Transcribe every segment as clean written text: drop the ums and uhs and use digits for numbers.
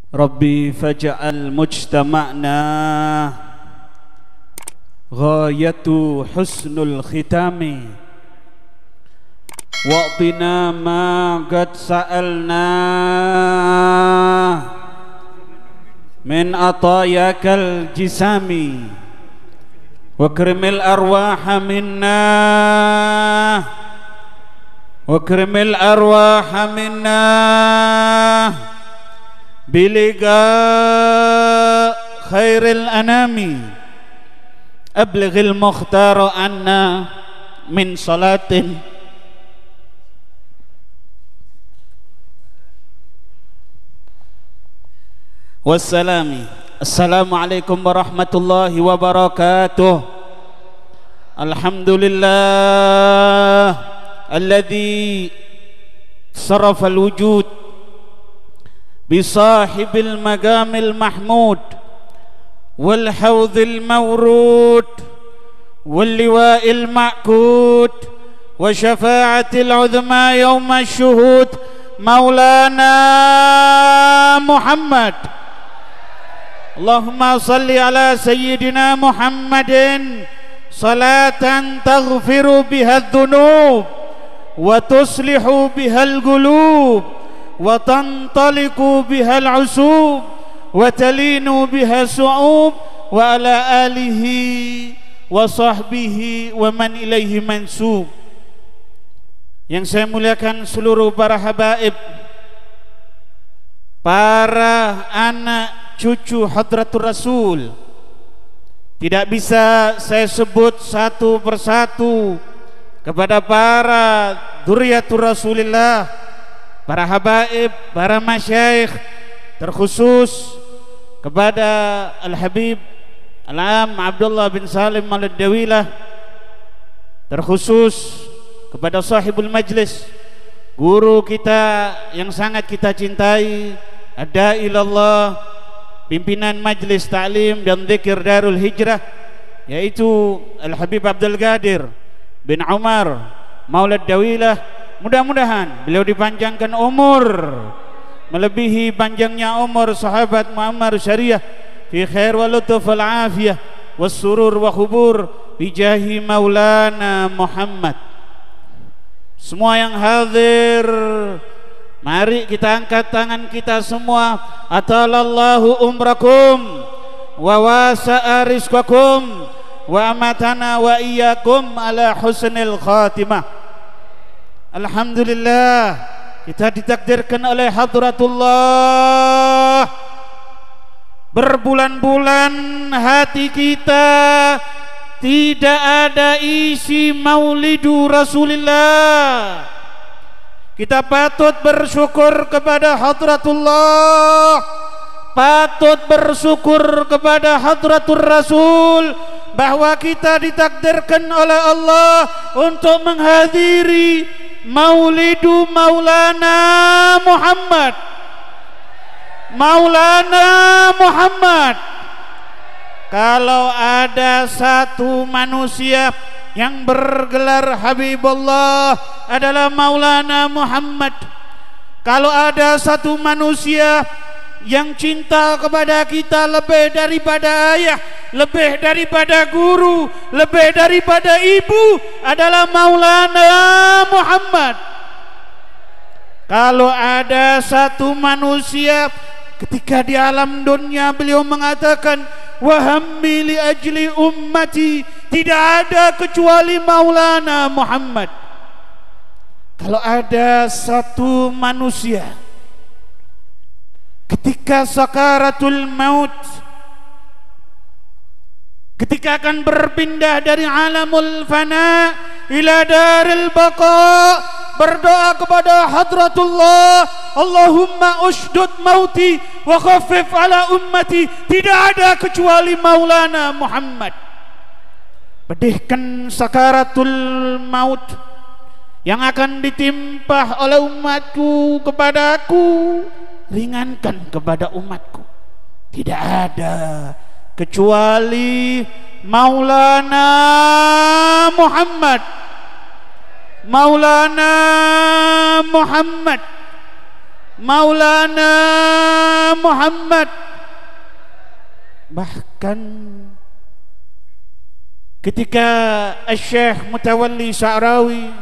Rabbi faj'al mujtama'na ghayatu husnul khitami wa'tina ma qad sa'alna min atayakal jisami wa krimil arwaha minna biliga khairil anami ablighil mukhtaru anna min salatin wassalami. Assalamualaikum warahmatullahi wabarakatuh. Alhamdulillah alladzi sarafal wujud bisahibil magamil mahmud wal hawdhil mawrud wal liwa'il ma'kud wa syafa'atil uzma yawma syuhud maulana Muhammad. Allahumma salli ala sayyidina Muhammadin salatan taghfiru biha dhunub wa tuslihu biha al-qulub wa tantaliku bihal usub wa talinu biha su'ub wa ala alihi wa sahbihi wa man ilaihi mansub. Yang saya muliakan seluruh para habaib, para anak cucu Hadratur Rasul, tidak bisa saya sebut satu persatu kepada para dzurriyyatur Rasulillah, para habaib, para masyayikh, terkhusus kepada Al-Habib Al-Am Abdullah bin Salim Al-Dawilah, terkhusus kepada sahibul majlis, guru kita yang sangat kita cintai, Ad-Da'ilallah, pimpinan majlis ta'lim dan dzikir Darul Hijrah, yaitu Al-Habib Abdul Qadir bin Umar Maulad Dawilah. Mudah-mudahan beliau dipanjangkan umur melebihi panjangnya umur sahabat Muammar Syariah fi khair wa lutuf wal afiyah was surur wa khubur bijahi maulana Muhammad. Semua yang hadir, mari kita angkat tangan kita semua. Atalallahu umrakum wa wasa'a rizqakum wa amatana wa iyyakum ala husnil khatimah. Alhamdulillah, kita ditakdirkan oleh Hadratullah, berbulan-bulan hati kita tidak ada isi maulidu Rasulillah. Kita patut bersyukur kepada Hadratullah, patut bersyukur kepada Hadratur Rasul, bahwa kita ditakdirkan oleh Allah untuk menghadiri maulidu Maulana Muhammad. Maulana Muhammad. Kalau ada satu manusia yang bergelar Habibullah adalah Maulana Muhammad. Kalau ada satu manusia yang cinta kepada kita lebih daripada ayah, lebih daripada guru, lebih daripada ibu, adalah Maulana Muhammad. Kalau ada satu manusia ketika di alam dunia beliau mengatakan wahammi li ajli ummati, tidak ada kecuali Maulana Muhammad. Kalau ada satu manusia ketika sakaratul maut, ketika akan berpindah dari alamul fana ila daril baqa, berdoa kepada Hadratullah, Allahumma ushdud mauti wa khaffif ala ummati, tidak ada kecuali Maulana Muhammad. Pedihkan sakaratul maut yang akan ditimpa oleh umatku kepadaku, ringankan kepada umatku. Tidak ada kecuali Maulana Muhammad. Maulana Muhammad. Maulana Muhammad. Bahkan ketika Syekh Mutawalli Sya'rawi,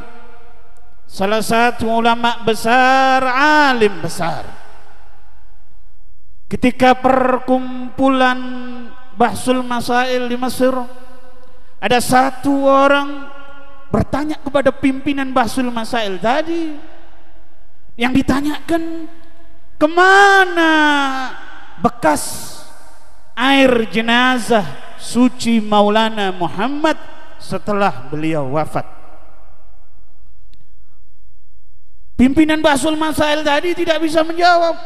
salah satu ulama besar, alim besar, ketika perkumpulan Bahsul Masail di Mesir, ada satu orang bertanya kepada pimpinan Bahsul Masail tadi. Yang ditanyakan, kemana bekas air jenazah suci Maulana Muhammad setelah beliau wafat? Pimpinan Bahsul Masail tadi tidak bisa menjawab.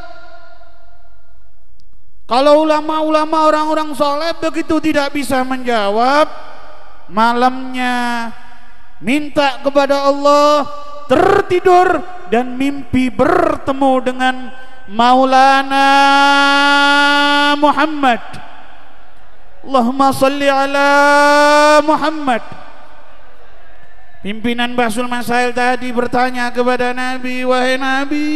Kalau ulama-ulama orang-orang soleh begitu tidak bisa menjawab, malamnya minta kepada Allah, tertidur dan mimpi bertemu dengan Maulana Muhammad. Allahumma salli ala Muhammad. Pimpinan Bahsul Masail tadi bertanya kepada Nabi, wahai Nabi,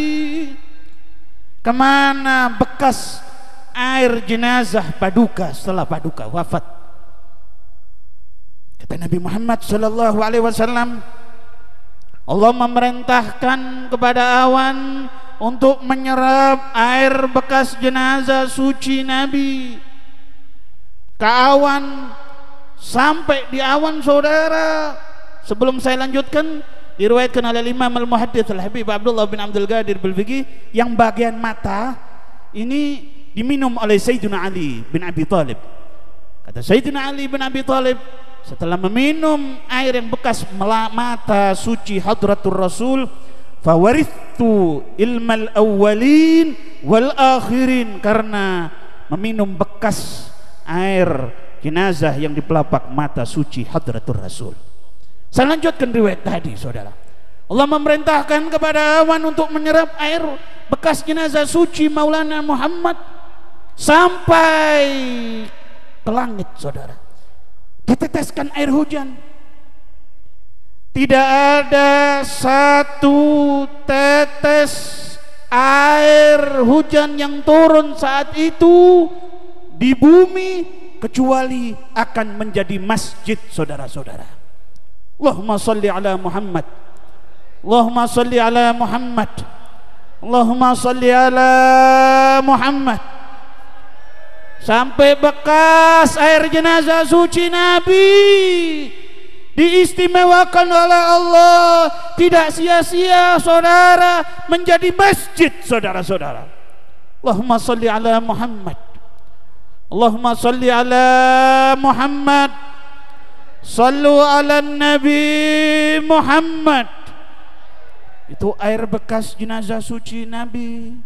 kemana bekas air jenazah Paduka setelah Paduka wafat? Kata Nabi Muhammad sallallahu alaihi wasallam, Allah memerintahkan kepada awan untuk menyerap air bekas jenazah suci Nabi ke awan. Sampai di awan, saudara, sebelum saya lanjutkan, diriwayatkan oleh Imam Al-Muhaddits Al-Habib Abdullah bin Abdul Qadir Bil-Fiqih, yang bagian mata ini diminum oleh Sayyidina Ali bin Abi Thalib. Kata Sayyidina Ali bin Abi Thalib, setelah meminum air yang bekas mata suci Hadratur Rasul, fawarithu ilmal awwalin wal akhirin, karena meminum bekas air jenazah yang di pelapak mata suci Hadratur Rasul. Saya lanjutkan riwayat tadi, saudara. Allah memerintahkan kepada awan untuk menyerap air bekas jenazah suci Maulana Muhammad sampai ke langit, saudara. Diteteskan air hujan. Tidak ada satu tetes air hujan yang turun saat itu di bumi kecuali akan menjadi masjid, saudara-saudara. Allahumma salli ala Muhammad. Allahumma salli ala Muhammad. Allahumma salli ala Muhammad. Sampai bekas air jenazah suci Nabi diistimewakan oleh Allah, tidak sia-sia, saudara, menjadi masjid, saudara-saudara. Allahumma salli ala Muhammad. Allahumma salli ala Muhammad. Sallu ala Nabi Muhammad. Itu air bekas jenazah suci Nabi.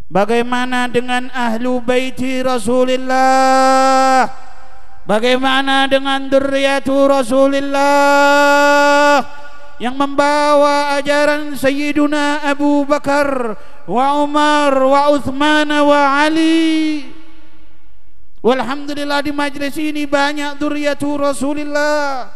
Bagaimana dengan ahlu baiti Rasulullah? Bagaimana dengan dzurriyyatu Rasulullah yang membawa ajaran Sayyiduna Abu Bakar wa Umar wa Uthman wa Ali? Walhamdulillah di majlis ini banyak dzurriyyatu Rasulullah.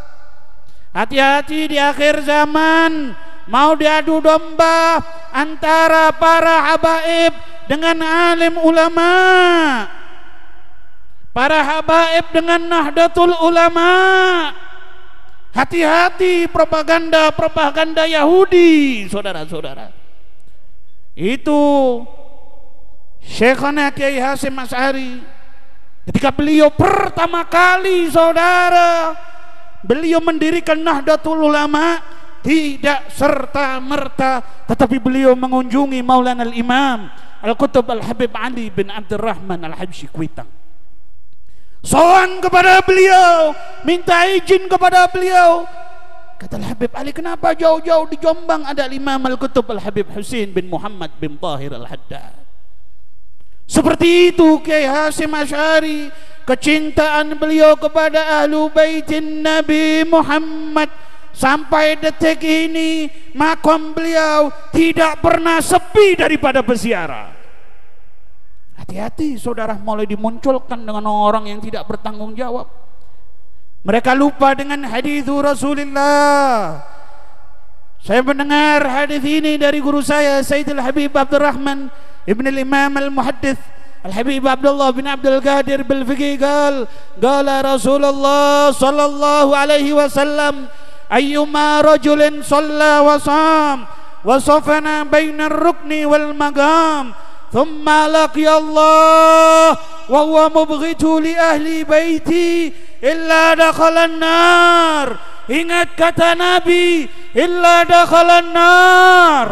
Hati-hati di akhir zaman, mau diadu domba antara para habaib dengan alim ulama, para habaib dengan Nahdlatul Ulama. Hati-hati propaganda Yahudi, saudara-saudara. Itu Syekhana Kiai Hasyim Asy'ari, ketika beliau pertama kali, saudara, beliau mendirikan Nahdlatul Ulama, tidak serta-merta, tetapi beliau mengunjungi Maulana Al-Imam Al-Qutb Al-Habib Ali bin Abdurrahman Al-Habsyi Kuitang. Soan kepada beliau, minta izin kepada beliau. Kata Al-Habib Ali, kenapa jauh-jauh di Jombang ada Imam Al-Qutb Al-Habib Husain bin Muhammad bin Tahir Al-Haddad? Seperti itu Kiai Hasyim Asy'ari, kecintaan beliau kepada ahlu baitin Nabi Muhammad. Sampai detik ini makam beliau tidak pernah sepi daripada peziarah. Hati-hati, saudara, mulai dimunculkan dengan orang yang tidak bertanggung jawab. Mereka lupa dengan hadis Rasulullah. Saya mendengar hadis ini dari guru saya Sayyidul Habib Abdurrahman Ibn al-Imam al-Muhaddith Al-Habib Abdullah bin Abdul Qadir bil-Fiqih qala Rasulullah sallallahu alaihi wasallam ayyuma rajulin shalla wa sham wa safana bainar rukni wal maqam thumma laqiya Allah wa huwa mubghitu li ahli baiti illa dakhalan nar. Ingat kata Nabi, illa dakhalan nar.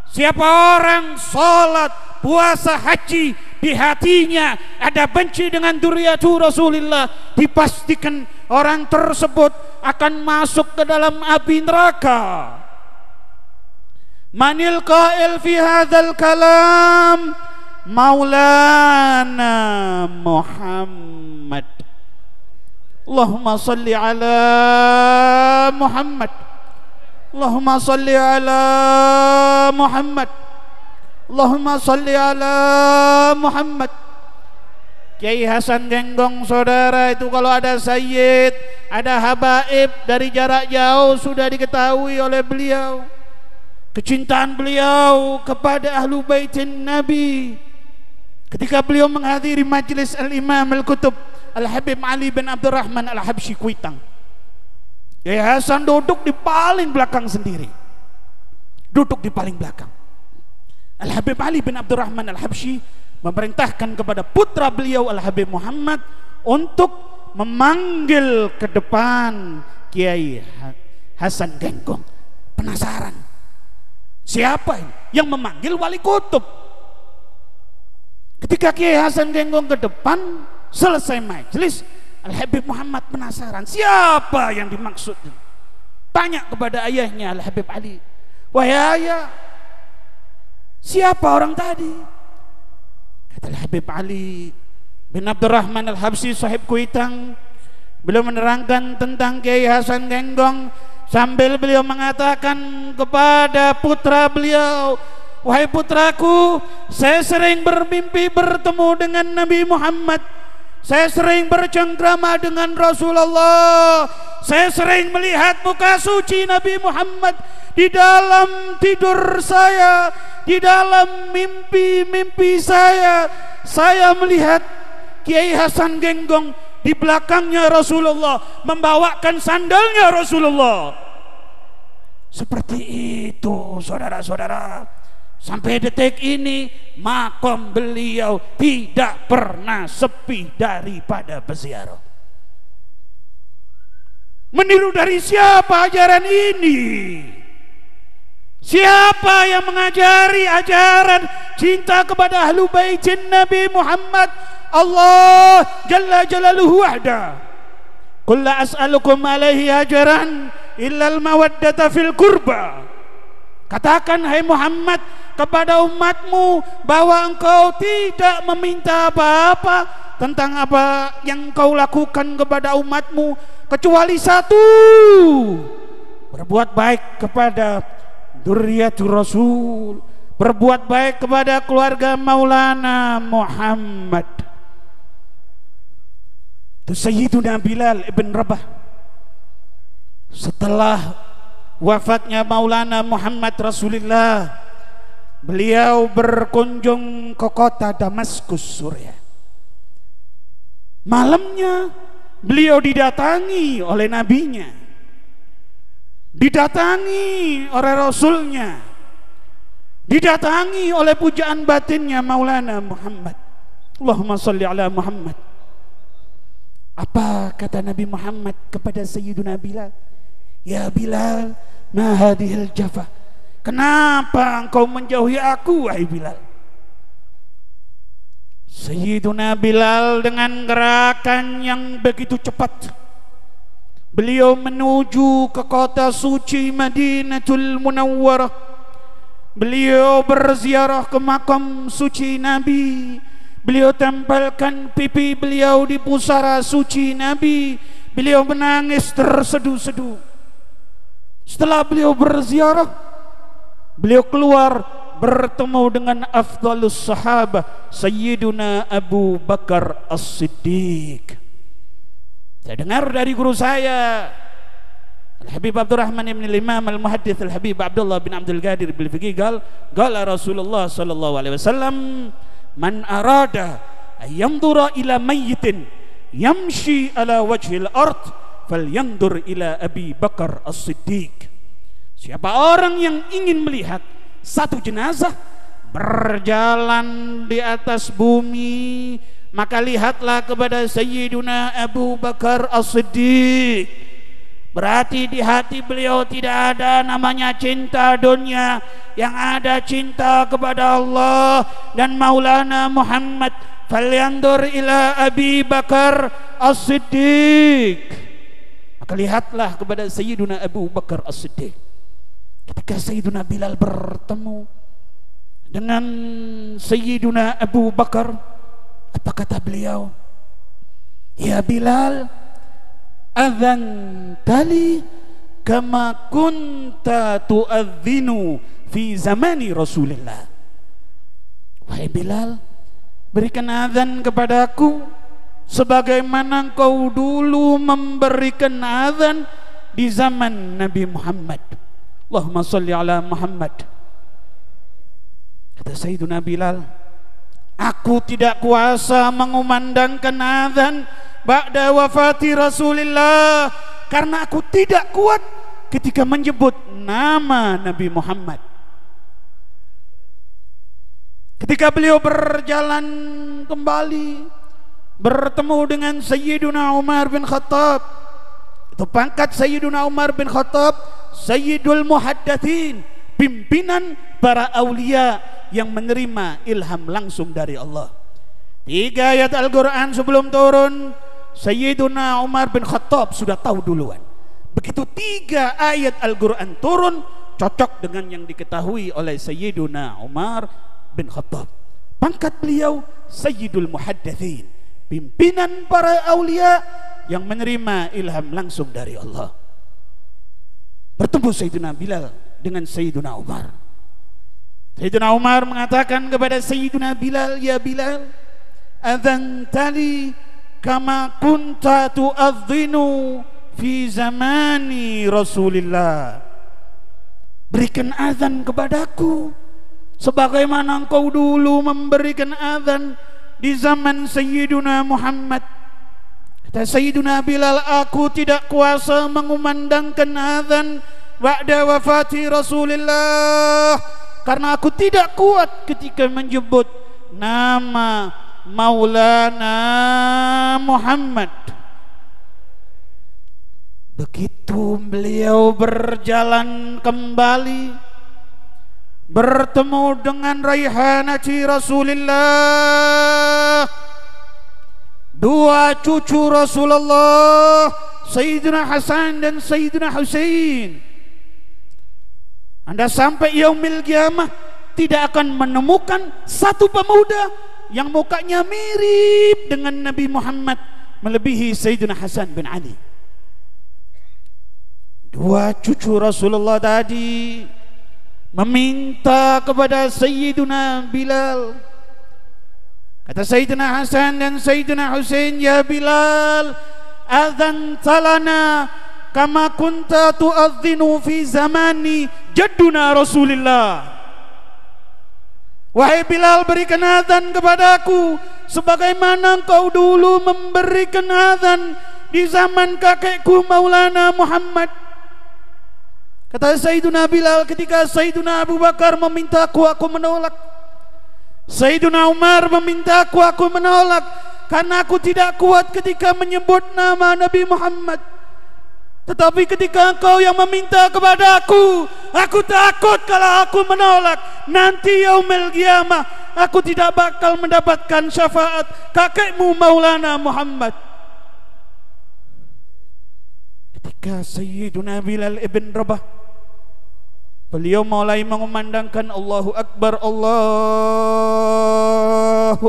Siapa orang salat, puasa, haji, di hatinya ada benci dengan dzurriyyatu Rasulillah, dipastikan orang tersebut akan masuk ke dalam api neraka. Manil qail fi hadzal kalam Maulana Muhammad. Allahumma salli ala Muhammad. Allahumma salli ala Muhammad. Allahumma salli ala Muhammad. Kiai Hasan Genggong saudara itu kalau ada sayyid, ada habaib dari jarak jauh sudah diketahui oleh beliau kecintaan beliau kepada ahlu baitin Nabi. Ketika beliau menghadiri majlis Al-Imam Al-Kutub Al-Habib Ali bin Abdurrahman Al-Habsyi Kuitang, Kiai Hasan duduk di paling belakang sendiri, duduk di paling belakang. Al-Habib Ali bin Abdurrahman Al-Habsyi memerintahkan kepada putra beliau Al-Habib Muhammad untuk memanggil ke depan Kiai Hasan Genggong. Penasaran, siapa ini yang memanggil wali kutub? Ketika Kiai Hasan Genggong ke depan, selesai majelis, Al-Habib Muhammad penasaran, siapa yang dimaksud? Tanya kepada ayahnya Al-Habib Ali, wahai ayah, siapa orang tadi? Kata Al-Habib Ali bin Abdurrahman Al-Habsyi sahib Kuitang, beliau menerangkan tentang Kiai Hasan Genggong sambil beliau mengatakan kepada putra beliau, wahai putraku, saya sering bermimpi bertemu dengan Nabi Muhammad, saya sering bercengkrama dengan Rasulullah, saya sering melihat muka suci Nabi Muhammad di dalam tidur saya, di dalam mimpi-mimpi saya melihat Kiai Hasan Genggong di belakangnya Rasulullah membawakan sandalnya Rasulullah. Seperti itu saudara-saudara, sampai detik ini makom beliau tidak pernah sepi daripada peziarah. Meniru dari siapa ajaran ini? Siapa yang mengajari ajaran cinta kepada ahlu baitin Nabi Muhammad? Allah Jalla Jalaluhu wahda. Qul la as'alukum alaihi ajaran illal mawaddata fil qurba. Katakan hai Muhammad kepada umatmu bahwa engkau tidak meminta apa-apa tentang apa yang kau lakukan kepada umatmu kecuali satu, berbuat baik kepada dzurriyyatu Rasul, berbuat baik kepada keluarga Maulana Muhammad. Itu Sayyiduna Bilal ibn Rabah, setelah wafatnya Maulana Muhammad Rasulullah, beliau berkunjung ke kota Damaskus, Suriah. Malamnya beliau didatangi oleh nabinya, didatangi oleh rasulnya, didatangi oleh pujaan batinnya Maulana Muhammad. Allahumma salli ala Muhammad. Apa kata Nabi Muhammad kepada Sayyiduna Bilal? Ya Bilal, ma hadhil jafa. Kenapa engkau menjauhi aku, wahai Bilal? Sayyiduna Bilal dengan gerakan yang begitu cepat, beliau menuju ke kota suci Madinatul Munawwarah. Beliau berziarah ke makam suci Nabi. Beliau tempelkan pipi beliau di pusara suci Nabi. Beliau menangis terseduh-seduh. Setelah beliau berziarah, beliau keluar bertemu dengan afdalus sahabah Sayyiduna Abu Bakar As-Siddiq. Saya dengar dari guru saya Al-Habib Abdurrahman ibn al-Imam al-Muhaddits Al-Habib Abdullah bin Abdul Qadir bil Fiqih qala Rasulullah sallallahu alaihi wasallam man arada ayyandura ila mayyitin yamshi ala wajhil ard falyandur ila Abi Bakar As-Siddiq. Siapa orang yang ingin melihat satu jenazah berjalan di atas bumi, maka lihatlah kepada Sayyiduna Abu Bakar As-Siddiq. Berarti di hati beliau tidak ada namanya cinta dunia, yang ada cinta kepada Allah dan Maulana Muhammad. Falyandur ila Abi Bakar As-Siddiq. Maka lihatlah kepada Sayyiduna Abu Bakar As-Siddiq. Ketika Sayyiduna Bilal bertemu dengan Sayyiduna Abu Bakar, apa kata beliau? Ya Bilal, adzan tali kama kunta tu'adzinu fi zamani Rasulillah. Wahai Bilal, berikan adzan kepadaku sebagaimana kau dulu memberikan adzan di zaman Nabi Muhammad. Allahumma salli ala Muhammad. Kata Sayyiduna Bilal, aku tidak kuasa mengumandangkan adzan ba'da wafati Rasulillah, karena aku tidak kuat ketika menyebut nama Nabi Muhammad. Ketika beliau berjalan kembali bertemu dengan Sayyiduna Umar bin Khattab, itu pangkat Sayyiduna Umar bin Khattab Sayyidul Muhaddatsin, pimpinan para aulia yang menerima ilham langsung dari Allah. 3 ayat Al-Quran sebelum turun, Sayyiduna Umar bin Khattab sudah tahu duluan. Begitu 3 ayat Al-Quran turun, cocok dengan yang diketahui oleh Sayyiduna Umar bin Khattab. Pangkat beliau Sayyidul Muhaddatsin, pimpinan para aulia yang menerima ilham langsung dari Allah. Bertemu Sayyiduna Bilal dengan Sayyiduna Umar. Sayyiduna Umar mengatakan kepada Sayyiduna Bilal, ya Bilal, adzan tali kama kunta tu'adzinu fi zamani Rasulillah. Berikan azan kepadaku sebagaimana engkau dulu memberikan azan di zaman Sayyiduna Muhammad. Kata Sayyiduna Bilal, aku tidak kuasa mengumandangkan azan ba'da wafati Rasulillah, karena aku tidak kuat ketika menyebut nama Maulana Muhammad. Begitu beliau berjalan kembali bertemu dengan raihanati Rasulullah, 2 cucu Rasulullah, Sayyidina Hasan dan Sayyidina Husain. Anda sampai yaumil qiyamah tidak akan menemukan satu pemuda yang mukanya mirip dengan Nabi Muhammad melebihi Sayyidina Hasan bin Ali. 2 cucu Rasulullah tadi meminta kepada Sayyiduna Bilal. Kata Sayyidina Hasan dan Sayyidina Husain, ya Bilal, adzan talana kama kunta tu'adzinu fi zamani jadduna Rasulillah. Wahai Bilal, berikan adzan kepadaku sebagaimana engkau dulu memberikan adzan di zaman kakekku Maulana Muhammad. Kata Sayyiduna Bilal, ketika Sayyiduna Abu Bakar memintaku, aku menolak. Sayyiduna Umar memintaku, aku menolak, karena aku tidak kuat ketika menyebut nama Nabi Muhammad. Tetapi ketika engkau yang meminta kepada aku takut kalau aku menolak. Nanti yaumil qiyamah aku tidak bakal mendapatkan syafaat kakekmu Maulana Muhammad. Ketika Sayyiduna Bilal ibn Rabah, beliau mulai mengumandangkan Allahu Akbar, Allahu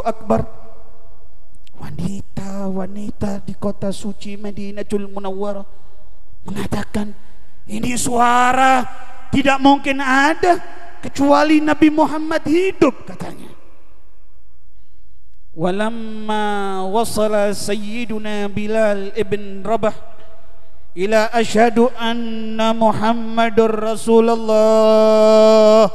Akbar. Wanita-wanita di kota suci Madinatul Munawwarah mengatakan, ini suara tidak mungkin ada kecuali Nabi Muhammad hidup, katanya. Walamma wasala Sayyiduna Bilal ibn Rabah ila asyhadu anna Muhammadur Rasulullah.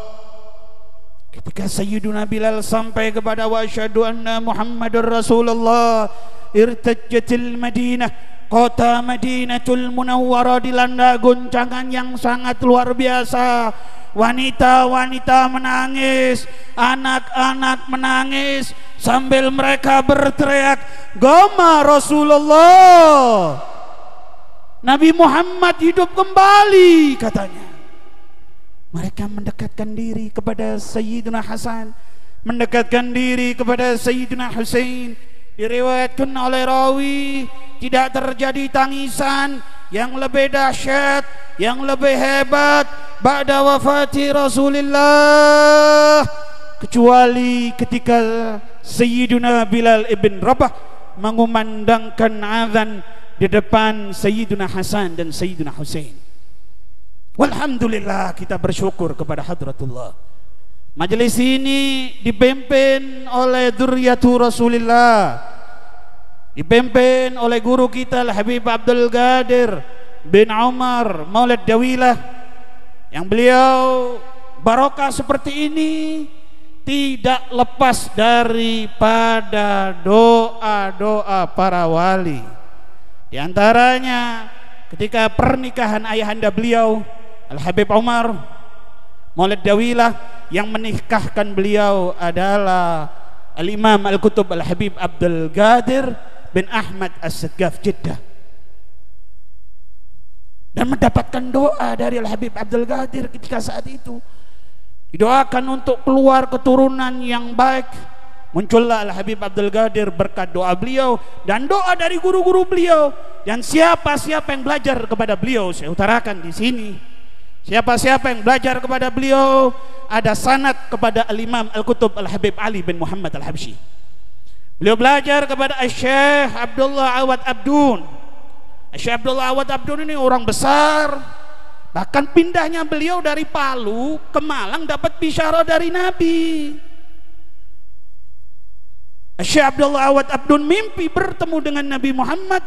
Ketika Sayyiduna Bilal sampai kepada wa asyhadu anna Muhammadur Rasulullah, irtajjatil Madinah, kota Madinatul Munawwarah dilanda guncangan yang sangat luar biasa. Wanita-wanita menangis, anak-anak menangis sambil mereka berteriak, "Gama Rasulullah, Nabi Muhammad hidup kembali," katanya. Mereka mendekatkan diri kepada Sayyidina Hasan, mendekatkan diri kepada Sayyidina Husain. Diriwayatkan oleh rawi, tidak terjadi tangisan yang lebih dahsyat, yang lebih hebat ba'da wafati Rasulullah, kecuali ketika Sayyiduna Bilal ibn Rabah mengumandangkan azan di depan Sayyiduna Hasan dan Sayyiduna Husain. Walhamdulillah, kita bersyukur kepada Hadratullah. Majelis ini dipimpin oleh dzurriyyatu Rasulillah, dipimpin oleh guru kita Al-Habib Abdul Qadir bin Umar Maulid Dawilah, yang beliau barokah seperti ini tidak lepas daripada doa-doa para wali. Di antaranya ketika pernikahan ayahanda beliau Al-Habib Umar Maulid Dawilah, yang menikahkan beliau adalah Al-Imam Al-Kutub Al-Habib Abdul Qadir bin Ahmad As-Saqqaf Jeddah, dan mendapatkan doa dari Al-Habib Abdul Qadir ketika saat itu. Didoakan untuk keluar keturunan yang baik. Muncullah Al-Habib Abdul Qadir berkat doa beliau dan doa dari guru-guru beliau. Dan siapa-siapa yang belajar kepada beliau, saya utarakan di sini, siapa-siapa yang belajar kepada beliau ada sanad kepada Al-Imam Al-Kutub Al-Habib Ali bin Muhammad Al-Habsyi. Beliau belajar kepada Syekh Abdullah Awad Abdun. Syekh Abdullah Awad Abdun ini orang besar, bahkan pindahnya beliau dari Palu ke Malang dapat bisyarah dari Nabi. Syekh Abdullah Awad Abdun mimpi bertemu dengan Nabi Muhammad.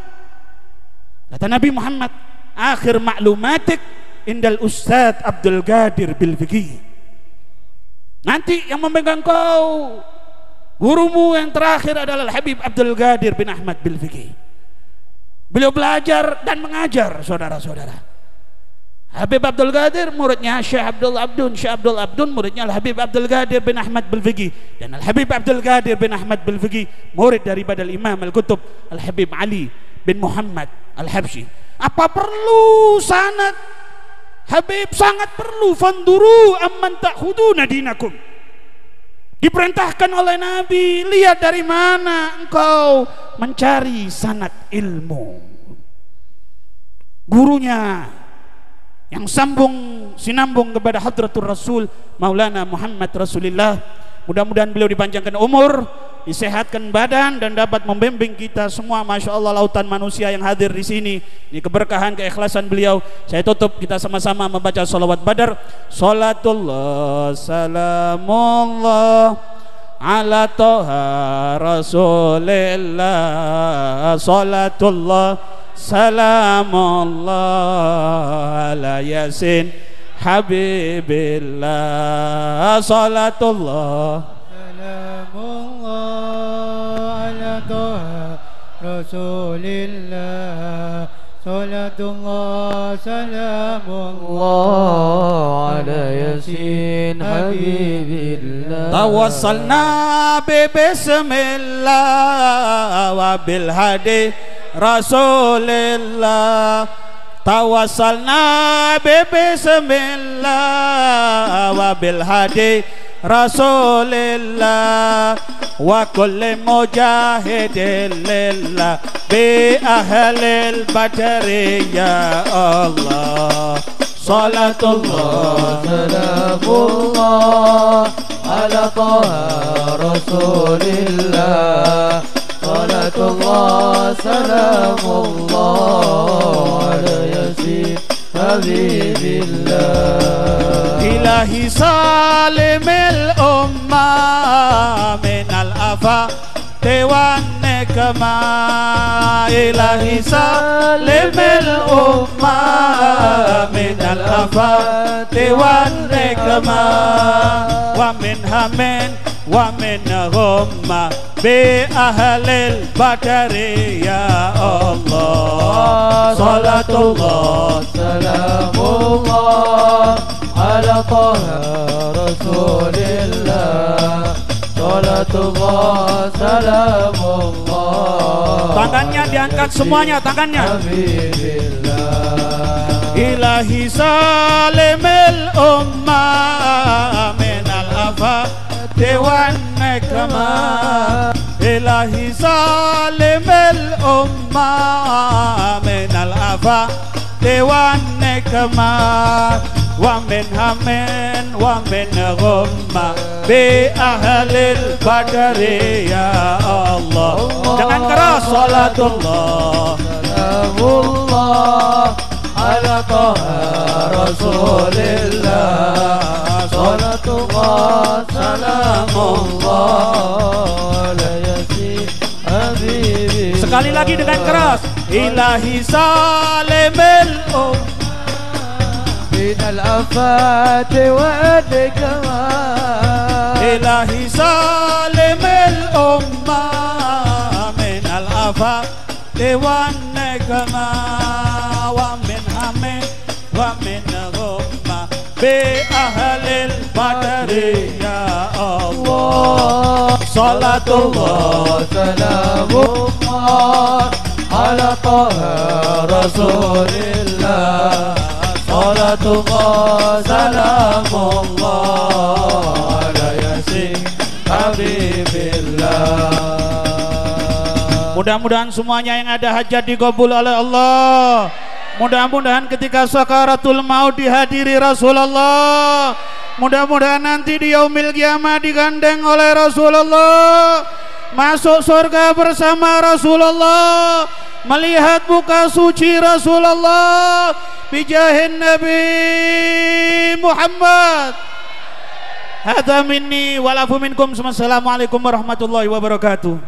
Kata Nabi Muhammad, akhir maklumatik indal Ustadz Abdul Qadir bil Fiqih. Nanti yang memegang kau, gurumu yang terakhir adalah Habib Abdul Qadir bin Ahmad bil Fiqih. Beliau belajar dan mengajar, saudara-saudara. Habib Abdul Qadir muridnya Syekh Abdul Abdun, Syekh Abdul Abdun muridnya Al-Habib Abdul Qadir bin Ahmad bil Fiqih, dan Al-Habib Abdul Qadir bin Ahmad bil Fiqih murid daripada Imam Al-Kutub Al-Habib Ali bin Muhammad Al-Habsyi. Apa perlu sanad? Habib sangat perlu. Fanduru amman ta'khuduna dinakum. Diperintahkan oleh Nabi, lihat dari mana engkau mencari sanad ilmu. Gurunya yang sinambung kepada Hadratur Rasul Maulana Muhammad Rasulullah, mudah-mudahan beliau dipanjangkan umur, disehatkan badan, dan dapat membimbing kita semua. Masya Allah, lautan manusia yang hadir di sini, ini keberkahan, keikhlasan beliau. Saya tutup, kita sama-sama membaca salawat badar. Salatullah salamullah ala toha Rasulillah. Salatullah salamullah ala Yasin Habibillah. Salatullah ala toha Rasulillah. Salatullah salamullah ala Yasin Habibillah. Tawassalna bismillah wa bil hadi Rasulillah. Tawassalna bismillah wa bil hadi Rasulillah wa kulli mujahidin lillah bi ahlil badri ya Allah. Salatullah salamullah ala taha Rasulillah. Salatullah salamullah ala Yasin Habibillah. Ilahi salimil ummah minal afati wan والنكمة إلهي سلم الأمة من الآفات والنكمة ومن هم ومن غمة بأهل البدر يا الله صلاة الله سلام الله على طه رسول الله صلاة الله سلام الله. Tangannya diangkat semuanya, tangannya. Ilahi salimil ummah minal afati wan nikmah. Ilahi salimil ummah minal afati wan nikmah. Wa min hamin wa min ghumma bi ahlil badri ya Allah. Dengan keras salatullah salamullah ala taha rasulillah salatullah salamullah ala yasin habibi. Sekali lagi dengan keras. Ilahi salimil من الآفات والنكمة إلهي سالم الأمة من الآفات والنكمة ومن هم ومن غمة بأهل البدر يا الله صلاة الله سلام الله على طه رسول الله صلاة الله سلام الله على ياسين حبيب الله. Mudah-mudahan semuanya yang ada hajat dikabul oleh Allah. Mudah-mudahan ketika sakaratul maut dihadiri Rasulullah. Mudah-mudahan nanti di yaumil kiamah digandeng oleh Rasulullah, masuk surga bersama Rasulullah, melihat muka suci Rasulullah bijahin Nabi Muhammad. Hadza minni wal afu minkum. Assalamualaikum warahmatullahi wabarakatuh.